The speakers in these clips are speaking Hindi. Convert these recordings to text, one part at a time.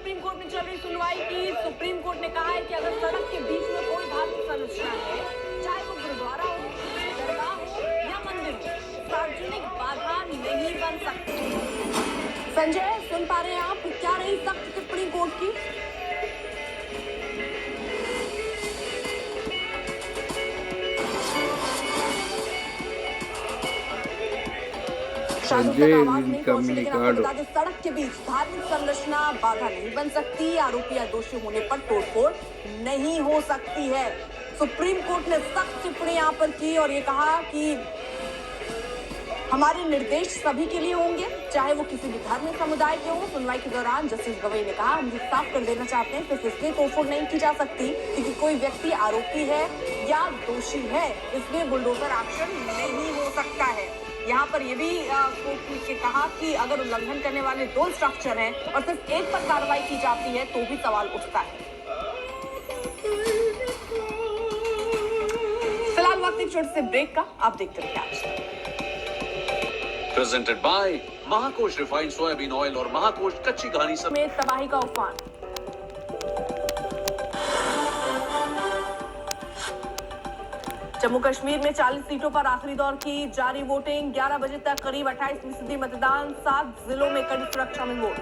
सुप्रीम कोर्ट में चल रही सुनवाई की सुप्रीम कोर्ट ने कहा है कि अगर सड़क के बीच में कोई धार्मिक संरचना है, चाहे वो गुरुद्वारा हो, दरगाह हो या मंदिर हो, सार्वजनिक बाधा नहीं बन सकती। संजय, सुन पा रहे हैं आप? क्या रही सख्त टिप्पणी कोर्ट की? संजय इनकम्युनिकाडो। सड़क के बीच धार्मिक संरचना बाधा नहीं बन सकती, आरोपी या दोषी होने पर तोड़फोड़ नहीं हो सकती है। सुप्रीम कोर्ट ने सख्त टिप्पणी यहाँ पर की और ये कहा कि हमारे निर्देश सभी के लिए होंगे, चाहे वो किसी भी धार्मिक समुदाय के हो। सुनवाई के दौरान जस्टिस गवई ने कहा, हम ये साफ कर देना चाहते हैं कि इसलिए तोड़फोड़ नहीं की जा सकती क्योंकि कोई व्यक्ति आरोपी है या दोषी है, इसलिए बुलडोजर एक्शन नहीं हो सकता है। यहाँ पर ये भी कोर्ट ने कहा कि अगर उल्लंघन करने वाले 2 स्ट्रक्चर हैं और सिर्फ एक पर कार्रवाई की जाती है तो भी सवाल उठता है। फिलहाल वक्त एक छोटे से ब्रेक का, आप देखते रहिए आज। Presented by Mahakosh refined soyabean oil और महाकोश कच्ची घानी में तबाही का उफान। जम्मू कश्मीर में 40 सीटों पर आखिरी दौर की जारी वोटिंग। 11 बजे तक करीब 28% मतदान, 7 जिलों में कड़ी सुरक्षा में वोट।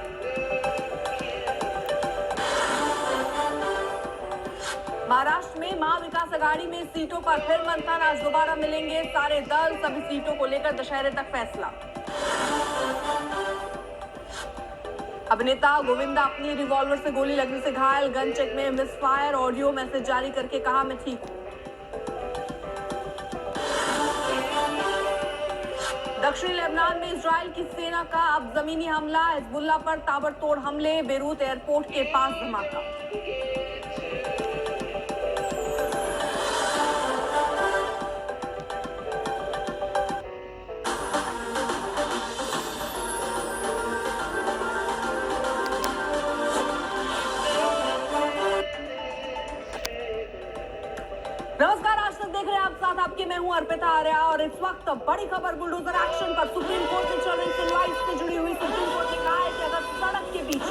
महाराष्ट्र में महाविकास आघाड़ी में सीटों पर फिर मंथन, आज दोबारा मिलेंगे सारे दल, सभी सीटों को लेकर दशहरे तक फैसला। अभिनेता गोविंदा अपनी रिवॉल्वर से गोली लगने से घायल, गन चेक में मिसफायर, ऑडियो मैसेज जारी करके कहा, मैं ठीक हूं। दक्षिणी लेबनान में इजराइल की सेना का अब जमीनी हमला, हिजबुल्लाह पर ताबड़तोड़ हमले, बेरूत एयरपोर्ट के पास धमाका। नमस्कार, आज तक देख रहे हैं आप, साथ आपके मैं हूं अर्पिता आर्या और इस वक्त बड़ी खबर बुलडोजर एक्शन पर। सुप्रीम कोर्ट में चल रही सुनवाई से जुड़ी हुई सुप्रीम कोर्ट ने कहा है कि अगर सड़क के बीच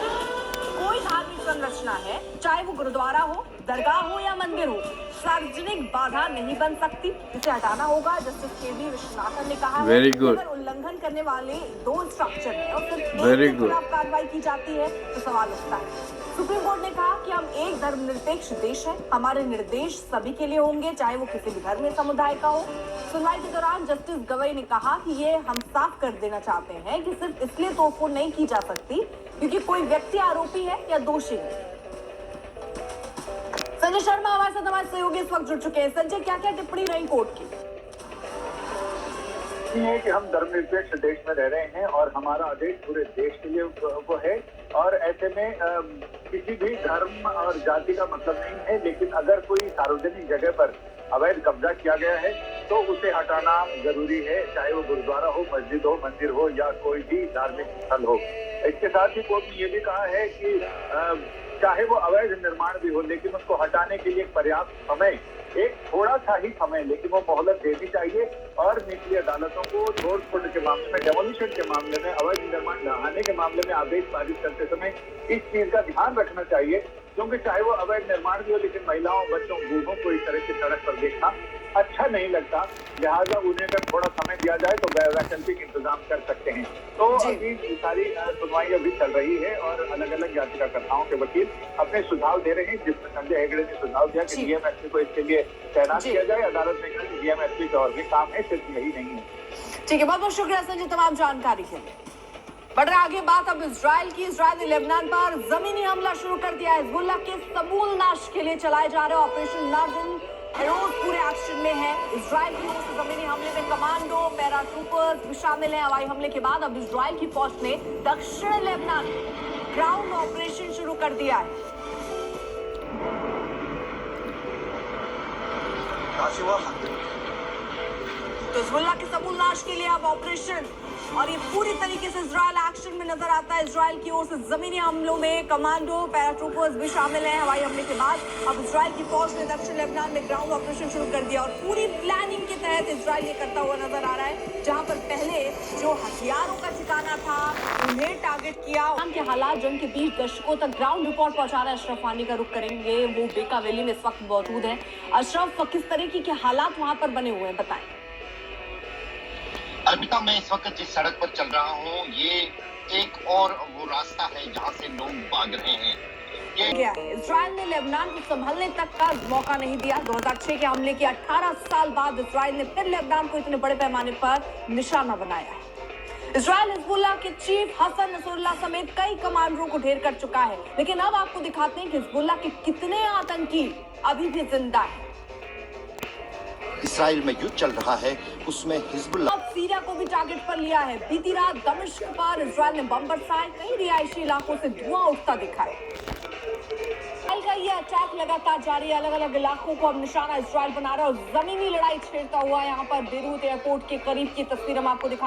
कोई धार्मिक संरचना है, चाहे वो गुरुद्वारा हो, दरगाह हो या मंदिर हो, सार्वजनिक बाधा नहीं बन सकती, इसे हटाना होगा। Justice KV. विश्वनाथन ने कहा है कि अगर उल्लंघन करने वाले 2 स्ट्रक्चर है और सिर्फ एक के खिलाफ कार्रवाई की जाती है तो सवाल उठता है। सुप्रीम कोर्ट ने कहा कि हम एक धर्मनिरपेक्ष देश है, हमारे निर्देश सभी के लिए होंगे, चाहे वो किसी भी धर्म समुदाय का हो। सुनवाई के दौरान जस्टिस गवई ने कहा कि ये हम साफ कर देना चाहते हैं कि सिर्फ इसलिए तोड़फोड़ नहीं की जा सकती क्योंकि कोई व्यक्ति आरोपी है या दोषी है। संजय शर्मा हमारे साथ, हमारे सहयोगी इस वक्त जुड़ चुके हैं। संजय, क्या क्या टिप्पणी रही कोर्ट की? है कि हम धर्मनिरपेक्ष देश में रह रहे हैं और हमारा आदेश पूरे देश के लिए वो है और ऐसे में किसी भी धर्म और जाति का मतलब नहीं है, लेकिन अगर कोई सार्वजनिक जगह पर अवैध कब्जा किया गया है तो उसे हटाना जरूरी है, चाहे वो गुरुद्वारा हो, मस्जिद हो, मंदिर हो या कोई भी धार्मिक स्थल हो। इसके साथ ही कोर्ट ने ये भी कहा है कि चाहे वो अवैध निर्माण भी हो, लेकिन उसको हटाने के लिए पर्याप्त समय, एक थोड़ा सा ही समय, लेकिन वो मोहलत देनी चाहिए और निचली अदालतों को तोड़ फोड़ के मामले में, डेमोलिशन के मामले में, अवैध निर्माण ढहाने के मामले में आदेश पारित करते समय इस चीज का ध्यान रखना चाहिए, क्योंकि चाहे वो अवैध निर्माण भी हो, लेकिन महिलाओं, बच्चों, बूढ़ों को इस तरह की सड़क पर देखना अच्छा नहीं लगता, लिहाजा उन्हें अगर थोड़ा समय दिया जाए तो वैकल्पिक इंतजाम कर सकते हैं। तो अभी सारी सुनवाई अभी चल रही है और अलग अलग याचिकाकर्ताओं के वकील अपने सुझाव दे रहे हैं, जिसमें संजय हेगड़े ने सुझाव दिया कि डीएमएसपी को इसके लिए तैनात किया जाए। अदालत ने कहा कि डीएमएसपी का और भी काम है, सिर्फ यही नहीं है। ठीक है, बहुत बहुत शुक्रिया संजय तमाम जानकारी के लिए। बढ़ रहा आगे बात अब इजराइल की। इजराइल ने लेबनान पर जमीनी हमला शुरू कर दिया है। हिजबुल्लाह के समूल नाश के लिए चलाए जा रहे ऑपरेशन नार्दन हेरोज पूरे एक्शन में है। इजराइल की ओर से जमीनी हमले में कमांडो, पैराट्रूपर्स भी शामिल हैं। हवाई हमले के बाद अब इजराइल की फौज ने दक्षिण लेबनान ग्राउंड ऑपरेशन शुरू कर दिया है। तो हिजबुल्लाह के समूल नाश के लिए अब ऑपरेशन और ये पूरी तरीके से इजराइल एक्शन में नजर आता है। इजराइल की ओर से जमीनी हमलों में कमांडो पैराट्रूपर्स भी शामिल हैं। हवाई हमले के बाद अब इजराइल की फौज ने दक्षिण लेबनान में ग्राउंड ऑपरेशन शुरू कर दिया और पूरी प्लानिंग के तहत इजराइल ये करता हुआ नजर आ रहा है। जहां पर पहले जो हथियारों का ठिकाना था उन्हें टारगेट किया। के हालात जंग के बीच दर्शकों तक ग्राउंड रिपोर्ट पहुंचा रहे अशरफ वानी का रुख करेंगे। वो बेका वैली में इस वक्त मौजूद है। अशरफ, किस तरीके के हालात वहां पर बने हुए हैं, बताएं। अलबत्ता मैं इस वक्त जिस सड़क पर चल रहा हूँ ये एक और वो रास्ता है जहाँ से लोग भाग रहे हैं। इजराइल ने लेबनान को संभलने तक का मौका नहीं दिया। 2006 के हमले के 18 साल बाद इजराइल ने फिर लेबनान को इतने बड़े पैमाने पर निशाना बनाया है। इजराइल हिजबुल्लाह के चीफ हसन नसरुल्लाह समेत कई कमांडरों को ढेर कर चुका है। लेकिन अब आपको दिखाते हैं कि हिजबुल्लाह के कितने आतंकी अभी भी जिंदा है। इसराइल में युद्ध चल रहा है, उसमें हिजबुल्लाह अब सीरिया को भी टारगेट पर लिया है। बीती रात दमिश्क पर इजराइल ने बम बरसाए, कई रिहायशी इलाकों से धुआं उठता दिखा है। इजराइल का ये अटैक लगातार जारी है। अलग अलग इलाकों को अब निशाना इजराइल बना रहा है और जमीनी लड़ाई छेड़ता हुआ यहाँ पर बेरूत एयरपोर्ट के करीब की तस्वीर हम आपको दिखा